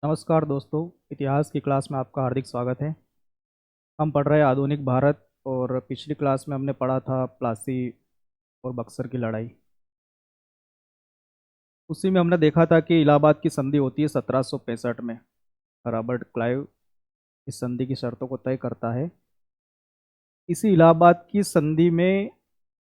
नमस्कार दोस्तों। इतिहास की क्लास में आपका हार्दिक स्वागत है। हम पढ़ रहे हैं आधुनिक भारत और पिछली क्लास में हमने पढ़ा था प्लासी और बक्सर की लड़ाई। उसी में हमने देखा था कि इलाहाबाद की संधि होती है 1765 में। रॉबर्ट क्लाइव इस संधि की शर्तों को तय करता है। इसी इलाहाबाद की संधि में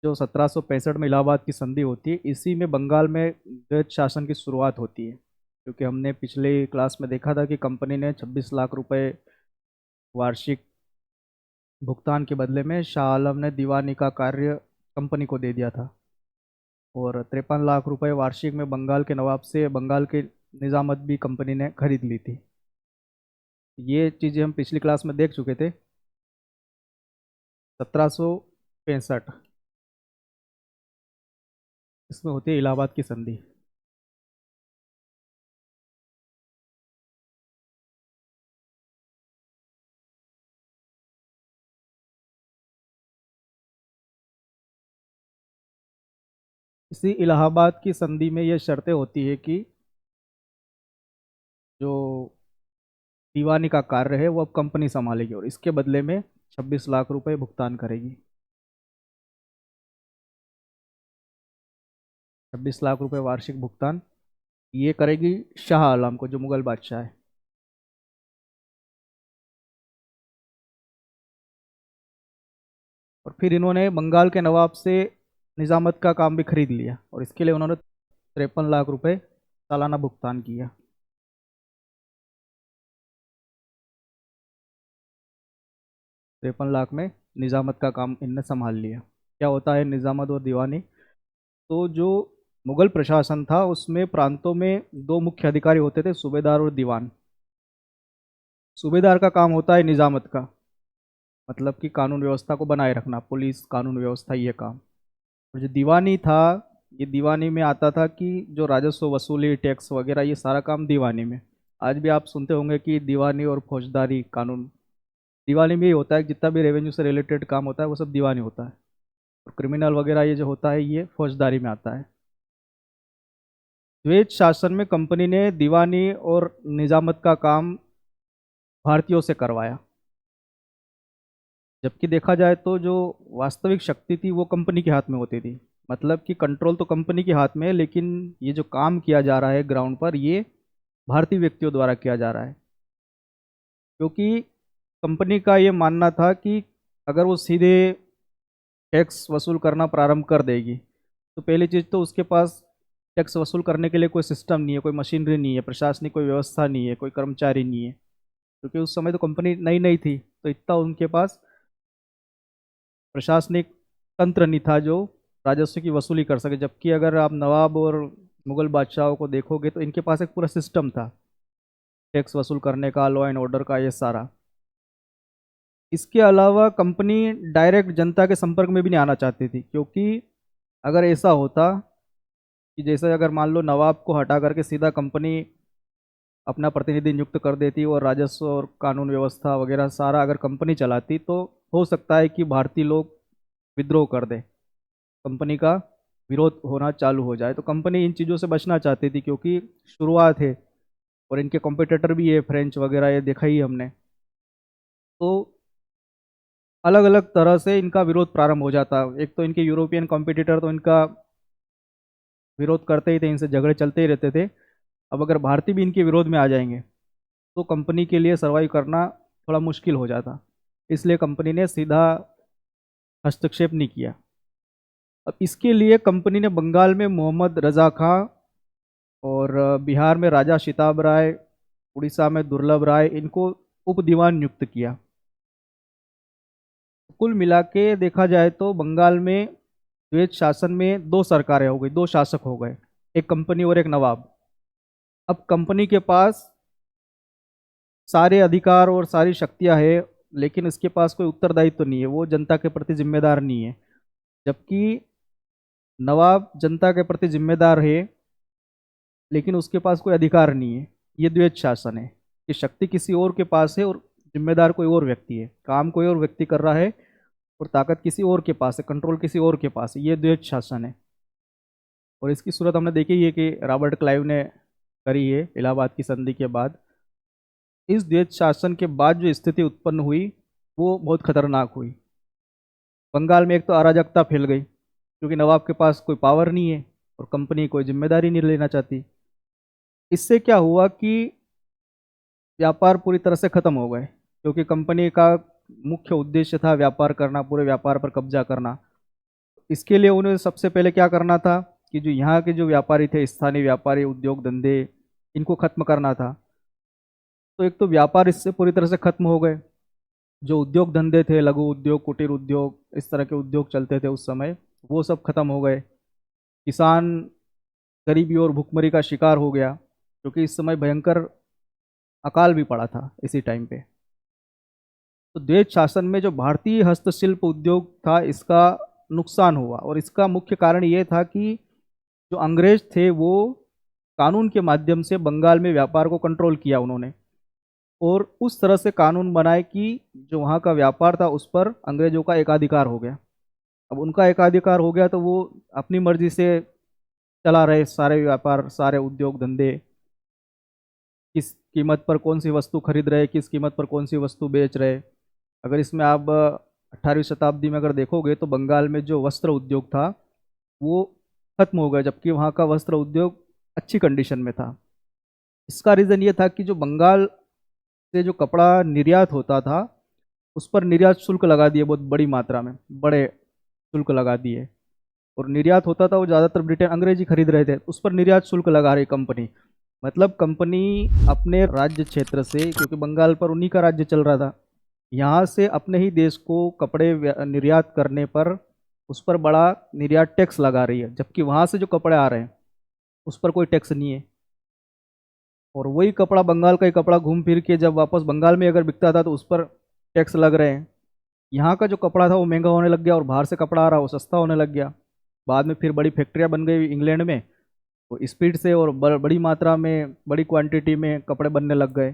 जो 1765 में इलाहाबाद की संधि होती है, इसी में बंगाल में द्वैत शासन की शुरुआत होती है। क्योंकि हमने पिछले क्लास में देखा था कि कंपनी ने 26 लाख रुपए वार्षिक भुगतान के बदले में शाह आलम ने दीवानी का कार्य कंपनी को दे दिया था। और 53 लाख रुपए वार्षिक में बंगाल के नवाब से बंगाल के निजामत भी कंपनी ने खरीद ली थी। ये चीज़ें हम पिछली क्लास में देख चुके थे। 1765 इसमें होती है इलाहाबाद की संधि। इसी इलाहाबाद की संधि में ये शर्तें होती है कि जो दीवानी का कार्य है वो अब कंपनी संभालेगी और इसके बदले में 26 लाख रुपए भुगतान करेगी। 26 लाख रुपए वार्षिक भुगतान ये करेगी शाह आलम को, जो मुगल बादशाह है। और फिर इन्होंने बंगाल के नवाब से निजामत का काम भी खरीद लिया और इसके लिए उन्होंने 53 लाख रुपए सालाना भुगतान किया। 53 लाख में निजामत का काम इनने संभाल लिया। क्या होता है निजामत और दीवानी? तो जो मुगल प्रशासन था उसमें प्रांतों में दो मुख्य अधिकारी होते थे, सूबेदार और दीवान। सूबेदार का काम होता है निजामत का, मतलब कि कानून व्यवस्था को बनाए रखना, पुलिस कानून व्यवस्था, ये काम। और जो दीवानी था, ये दीवानी में आता था कि जो राजस्व वसूली, टैक्स वगैरह, ये सारा काम दीवानी में। आज भी आप सुनते होंगे कि दीवानी और फौजदारी कानून, दीवानी में ही होता है। जितना भी रेवेन्यू से रिलेटेड काम होता है वो सब दीवानी होता है। और क्रिमिनल वगैरह ये जो होता है ये फौजदारी में आता है। द्वैत शासन में कंपनी ने दीवानी और निजामत का काम भारतीयों से करवाया, जबकि देखा जाए तो जो वास्तविक शक्ति थी वो कंपनी के हाथ में होती थी। मतलब कि कंट्रोल तो कंपनी के हाथ में है, लेकिन ये जो काम किया जा रहा है ग्राउंड पर, ये भारतीय व्यक्तियों द्वारा किया जा रहा है। क्योंकि कंपनी का ये मानना था कि अगर वो सीधे टैक्स वसूल करना प्रारंभ कर देगी तो पहली चीज़ तो उसके पास टैक्स वसूल करने के लिए कोई सिस्टम नहीं है, कोई मशीनरी नहीं है, प्रशासनिक कोई व्यवस्था नहीं है, कोई कर्मचारी नहीं है। क्योंकि उस समय तो कंपनी नई नई थी, तो इतना उनके पास प्रशासनिक तंत्र नहीं था जो राजस्व की वसूली कर सके। जबकि अगर आप नवाब और मुगल बादशाहों को देखोगे तो इनके पास एक पूरा सिस्टम था टैक्स वसूल करने का, लॉ एंड ऑर्डर का, ये सारा। इसके अलावा कंपनी डायरेक्ट जनता के संपर्क में भी नहीं आना चाहती थी, क्योंकि अगर ऐसा होता कि जैसे अगर मान लो नवाब को हटा करके सीधा कंपनी अपना प्रतिनिधि नियुक्त कर देती और राजस्व और कानून व्यवस्था वगैरह सारा अगर कंपनी चलाती, तो हो सकता है कि भारतीय लोग विद्रोह कर दे, कंपनी का विरोध होना चालू हो जाए। तो कंपनी इन चीज़ों से बचना चाहती थी, क्योंकि शुरुआत है और इनके कॉम्पिटिटर भी है फ्रेंच वगैरह, ये देखा ही हमने। तो अलग अलग तरह से इनका विरोध प्रारंभ हो जाता। एक तो इनके यूरोपियन कॉम्पिटिटर तो इनका विरोध करते ही थे, इनसे झगड़े चलते ही रहते थे। अब अगर भारतीय भी इनके विरोध में आ जाएंगे तो कंपनी के लिए सर्वाइव करना थोड़ा मुश्किल हो जाता। इसलिए कंपनी ने सीधा हस्तक्षेप नहीं किया। अब इसके लिए कंपनी ने बंगाल में मोहम्मद रजा खां और बिहार में राजा शिताब राय, उड़ीसा में दुर्लभ राय, इनको उप दीवान नियुक्त किया। कुल मिला के देखा जाए तो बंगाल में द्वैत शासन में दो सरकारें हो गई, दो शासक हो गए, एक कंपनी और एक नवाब। अब कंपनी के पास सारे अधिकार और सारी शक्तियां हैं, लेकिन इसके पास कोई उत्तरदायित्व तो नहीं है, वो जनता के प्रति जिम्मेदार नहीं है। जबकि नवाब जनता के प्रति जिम्मेदार है, लेकिन उसके पास कोई अधिकार नहीं है। ये द्वैत शासन है कि शक्ति किसी और के पास है और जिम्मेदार कोई और व्यक्ति है, काम कोई और व्यक्ति कर रहा है और ताकत किसी और के पास है, कंट्रोल किसी और के पास है। ये द्वैत शासन है। और इसकी सूरत हमने देखी है कि रॉबर्ट क्लाइव ने करी है इलाहाबाद की संधि के बाद। इस द्वैत शासन के बाद जो स्थिति उत्पन्न हुई वो बहुत खतरनाक हुई। बंगाल में एक तो अराजकता फैल गई, क्योंकि नवाब के पास कोई पावर नहीं है और कंपनी कोई जिम्मेदारी नहीं लेना चाहती। इससे क्या हुआ कि व्यापार पूरी तरह से खत्म हो गए, क्योंकि कंपनी का मुख्य उद्देश्य था व्यापार करना, पूरे व्यापार पर कब्जा करना। इसके लिए उन्हें सबसे पहले क्या करना था कि जो यहाँ के जो व्यापारी थे, स्थानीय व्यापारी, उद्योग धंधे, इनको खत्म करना था। तो एक तो व्यापार इससे पूरी तरह से खत्म हो गए। जो उद्योग धंधे थे, लघु उद्योग, कुटीर उद्योग, इस तरह के उद्योग चलते थे उस समय, वो सब खत्म हो गए। किसान गरीबी और भुखमरी का शिकार हो गया, क्योंकि इस समय भयंकर अकाल भी पड़ा था इसी टाइम पे। तो द्वैत शासन में जो भारतीय हस्तशिल्प उद्योग था, इसका नुकसान हुआ, और इसका मुख्य कारण ये था कि जो अंग्रेज थे वो कानून के माध्यम से बंगाल में व्यापार को कंट्रोल किया उन्होंने, और उस तरह से कानून बनाए कि जो वहाँ का व्यापार था उस पर अंग्रेजों का एकाधिकार हो गया। अब उनका एकाधिकार हो गया तो वो अपनी मर्जी से चला रहे सारे व्यापार, सारे उद्योग धंधे, किस कीमत पर कौन सी वस्तु खरीद रहे, किस कीमत पर कौन सी वस्तु बेच रहे। अगर इसमें आप 18वीं शताब्दी में अगर देखोगे तो बंगाल में जो वस्त्र उद्योग था वो खत्म हो गया, जबकि वहाँ का वस्त्र उद्योग अच्छी कंडीशन में था। इसका रीज़न ये था कि जो बंगाल से जो कपड़ा निर्यात होता था उस पर निर्यात शुल्क लगा दिए, बहुत बड़ी मात्रा में बड़े शुल्क लगा दिए। और निर्यात होता था वो ज़्यादातर ब्रिटेन, अंग्रेज ही खरीद रहे थे, उस पर निर्यात शुल्क लगा रही कंपनी। मतलब कंपनी अपने राज्य क्षेत्र से, क्योंकि बंगाल पर उन्हीं का राज्य चल रहा था, यहाँ से अपने ही देश को कपड़े निर्यात करने पर उस पर बड़ा निर्यात टैक्स लगा रही है, जबकि वहाँ से जो कपड़े आ रहे हैं उस पर कोई टैक्स नहीं है। और वही कपड़ा, बंगाल का ही कपड़ा, घूम फिर के जब वापस बंगाल में अगर बिकता था तो उस पर टैक्स लग रहे हैं। यहाँ का जो कपड़ा था वो महंगा होने लग गया और बाहर से कपड़ा आ रहा वो सस्ता होने लग गया। बाद में फिर बड़ी फैक्ट्रियाँ बन गई इंग्लैंड में, तो स्पीड से और बड़ी मात्रा में, बड़ी क्वांटिटी में कपड़े बनने लग गए।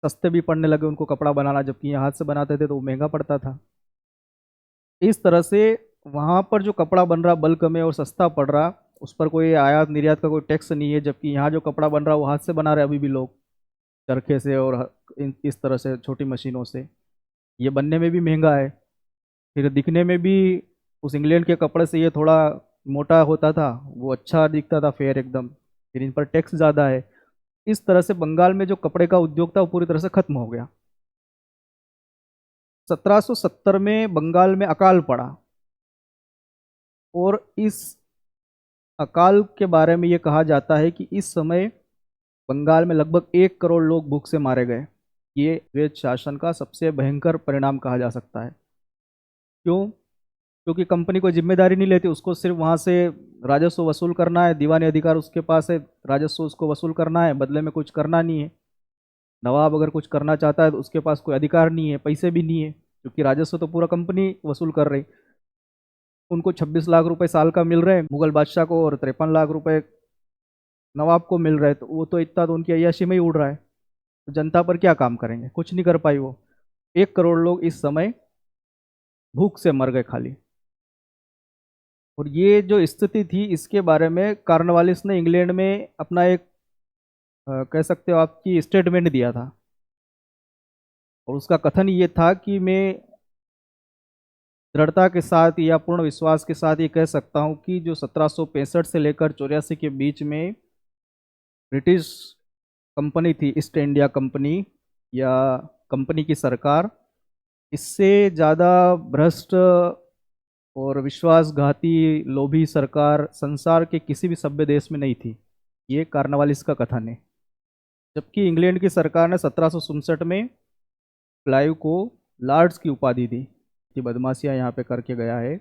सस्ते भी पड़ने लगे उनको कपड़ा बनाना, जबकि यहाँ हाथ से बनाते थे तो वो महंगा पड़ता था। इस तरह से वहाँ पर जो कपड़ा बन रहा बल्क में और सस्ता पड़ रहा, उस पर कोई आयात निर्यात का कोई टैक्स नहीं है, जबकि यहाँ जो कपड़ा बन रहा वो हाथ से बना रहे अभी भी लोग, चरखे से और इस तरह से छोटी मशीनों से। ये बनने में भी महंगा है, फिर दिखने में भी उस इंग्लैंड के कपड़े से ये थोड़ा मोटा होता था, वो अच्छा दिखता था, फेयर एकदम। फिर इन पर टैक्स ज़्यादा है। इस तरह से बंगाल में जो कपड़े का उद्योग था वो पूरी तरह से खत्म हो गया। 1770 में बंगाल में अकाल पड़ा, और इस अकाल के बारे में ये कहा जाता है कि इस समय बंगाल में लगभग 1 करोड़ लोग भूख से मारे गए। ये अंग्रेज शासन का सबसे भयंकर परिणाम कहा जा सकता है। क्यों? क्योंकि कंपनी कोई जिम्मेदारी नहीं लेती, उसको सिर्फ वहाँ से राजस्व वसूल करना है, दीवानी अधिकार उसके पास है, राजस्व उसको वसूल करना है, बदले में कुछ करना नहीं है। नवाब अगर कुछ करना चाहता है तो उसके पास कोई अधिकार नहीं है, पैसे भी नहीं है, क्योंकि राजस्व तो पूरा कंपनी वसूल कर रही। उनको 26 लाख रुपए साल का मिल रहे हैं मुगल बादशाह को, और 53 लाख रुपए नवाब को मिल रहे हैं, तो वो तो इतना तो उनकी अय्याशी में ही उड़ रहा है। तो जनता पर क्या काम करेंगे? कुछ नहीं कर पाई वो। 1 करोड़ लोग इस समय भूख से मर गए खाली। और ये जो स्थिति थी इसके बारे में कार्नवालिस ने इंग्लैंड में अपना एक कह सकते हो आपकी स्टेटमेंट दिया था, और उसका कथन ये था कि मैं दृढ़ता के साथ या पूर्ण विश्वास के साथ ये कह सकता हूँ कि जो 1765 से लेकर 84 के बीच में ब्रिटिश कंपनी थी, ईस्ट इंडिया कंपनी या कंपनी की सरकार, इससे ज़्यादा भ्रष्ट और विश्वासघाती, लोभी सरकार संसार के किसी भी सभ्य देश में नहीं थी। ये कार्नवालिस का कथन है। जबकि इंग्लैंड की सरकार ने 1767 में क्लाइव को लॉर्ड्स की उपाधि दी कि बदमाशियां यहाँ पे करके गया है।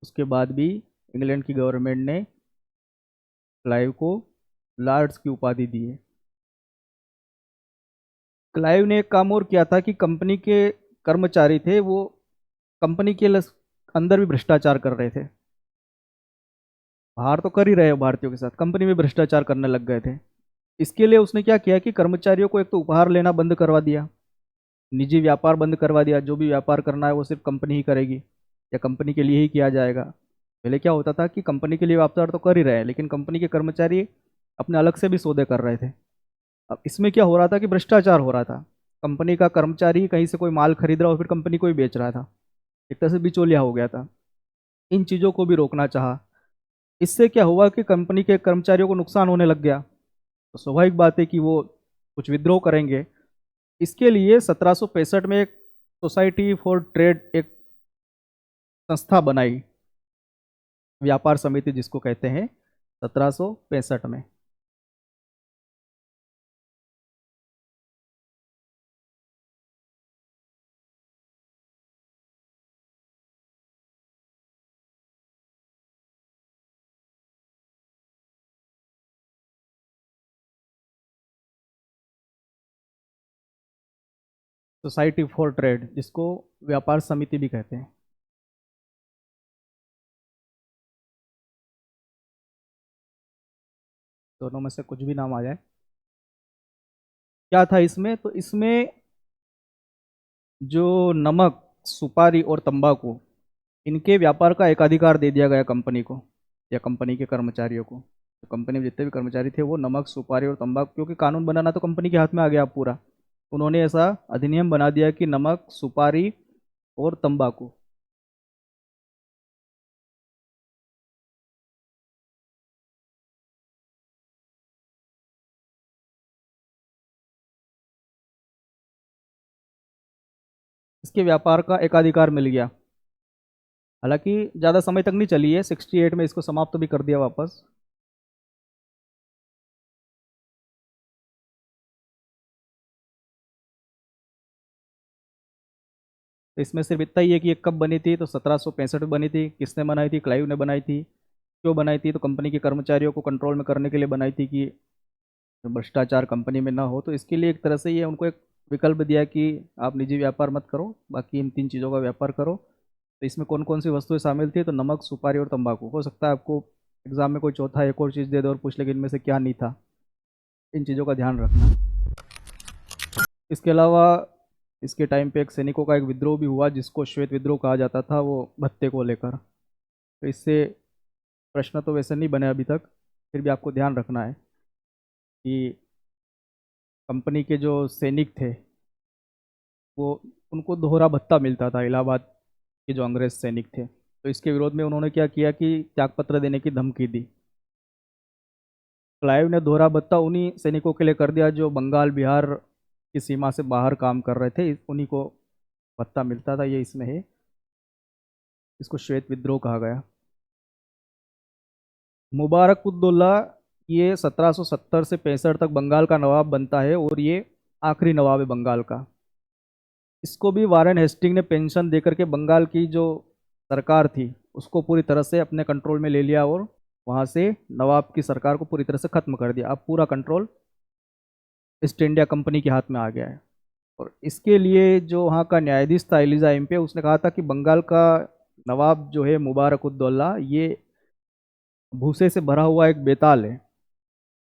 उसके बाद भी इंग्लैंड की गवर्नमेंट ने क्लाइव को लॉर्ड्स की उपाधि दी है। क्लाइव ने एक काम और किया था कि कंपनी के कर्मचारी थे वो कंपनी के अंदर भी भ्रष्टाचार कर रहे थे। बाहर तो कर ही रहे हो भारतीयों के साथ, कंपनी में भ्रष्टाचार करने लग गए थे। इसके लिए उसने क्या किया कि कर्मचारियों को एक तो उपहार लेना बंद करवा दिया, निजी व्यापार बंद करवा दिया। जो भी व्यापार करना है वो सिर्फ कंपनी ही करेगी या कंपनी के लिए ही किया जाएगा। पहले क्या होता था कि कंपनी के लिए व्यापार तो कर ही रहे हैं, लेकिन कंपनी के कर्मचारी अपने अलग से भी सौदे कर रहे थे। अब इसमें क्या हो रहा था कि भ्रष्टाचार हो रहा था। कंपनी का कर्मचारी कहीं से कोई माल खरीद रहा और फिर कंपनी को ही बेच रहा था, एक तरह से बिचौलिया हो गया था। इन चीज़ों को भी रोकना चाहा। इससे क्या हुआ कि कंपनी के कर्मचारियों को नुकसान होने लग गया, तो स्वाभाविक बात है कि वो कुछ विद्रोह करेंगे। इसके लिए 1765 में एक सोसाइटी फॉर ट्रेड, एक संस्था बनाई, व्यापार समिति जिसको कहते हैं, 1765 में। सोसाइटी फॉर ट्रेड, जिसको व्यापार समिति भी कहते हैं। दोनों में से कुछ भी नाम आ जाए। क्या था इसमें? तो इसमें जो नमक, सुपारी और तंबाकू, इनके व्यापार का एकाधिकार दे दिया गया कंपनी को या कंपनी के कर्मचारियों को। तो कंपनी में जितने भी कर्मचारी थे वो नमक, सुपारी और तंबाकू, क्योंकि कानून बनाना तो कंपनी के हाथ में आ गया अब पूरा, उन्होंने ऐसा अधिनियम बना दिया कि नमक, सुपारी और तंबाकू। इसके व्यापार का एकाधिकार मिल गया। हालांकि ज़्यादा समय तक नहीं चली है, 68 में इसको समाप्त भी कर दिया वापस। तो इसमें सिर्फ इतना ही है कि ये कब बनी थी, तो 1765 में बनी थी। किसने बनाई थी? क्लाइव ने बनाई थी। क्यों बनाई थी? तो कंपनी के कर्मचारियों को कंट्रोल में करने के लिए बनाई थी कि भ्रष्टाचार कंपनी में ना हो। तो इसके लिए एक तरह से ये उनको एक विकल्प दिया कि आप निजी व्यापार मत करो, बाकी इन तीन चीज़ों का व्यापार करो। तो इसमें कौन कौन सी वस्तुएं शामिल थी? तो नमक, सुपारी और तंबाकू। हो सकता है आपको एग्जाम में कोई चौथा एक और चीज़ दे दे और पूछ ले कि इनमें से क्या नहीं था। इन चीज़ों का ध्यान रखना। इसके अलावा इसके टाइम पे एक सैनिकों का एक विद्रोह भी हुआ, जिसको श्वेत विद्रोह कहा जाता था, वो भत्ते को लेकर। तो इससे प्रश्न तो वैसे नहीं बने अभी तक, फिर भी आपको ध्यान रखना है कि कंपनी के जो सैनिक थे वो, उनको दोहरा भत्ता मिलता था, इलाहाबाद के जो अंग्रेज सैनिक थे। तो इसके विरोध में उन्होंने क्या किया कि त्यागपत्र देने की धमकी दी। क्लाइव ने दोहरा भत्ता उन्हीं सैनिकों के लिए कर दिया जो बंगाल, बिहार की सीमा से बाहर काम कर रहे थे, उन्हीं को भत्ता मिलता था। ये इसमें है, इसको श्वेत विद्रोह कहा गया। मुबारक उद्दौला, ये 1770 से 65 तक बंगाल का नवाब बनता है और ये आखिरी नवाब है बंगाल का। इसको भी वारेन हेस्टिंग ने पेंशन देकर के बंगाल की जो सरकार थी उसको पूरी तरह से अपने कंट्रोल में ले लिया और वहाँ से नवाब की सरकार को पूरी तरह से ख़त्म कर दिया। अब पूरा कंट्रोल ईस्ट इंडिया कंपनी के हाथ में आ गया है। और इसके लिए जो वहाँ का न्यायाधीश था एलिजा एम्पे, उसने कहा था कि बंगाल का नवाब जो है मुबारक उद्दौला, ये भूसे से भरा हुआ एक बेताल है।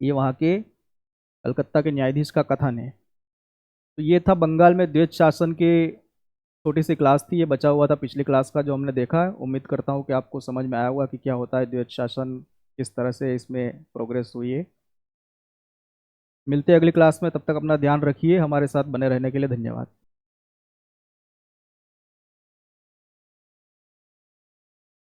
ये वहाँ के कलकत्ता के न्यायाधीश का कथन है। तो ये था बंगाल में द्वैत शासन की छोटी सी क्लास थी, ये बचा हुआ था पिछली क्लास का जो हमने देखा है। उम्मीद करता हूँ कि आपको समझ में आया होगा कि क्या होता है द्वैत शासन, किस तरह से इसमें प्रोग्रेस हुई है। मिलते हैं अगली क्लास में, तब तक अपना ध्यान रखिए। हमारे साथ बने रहने के लिए धन्यवाद।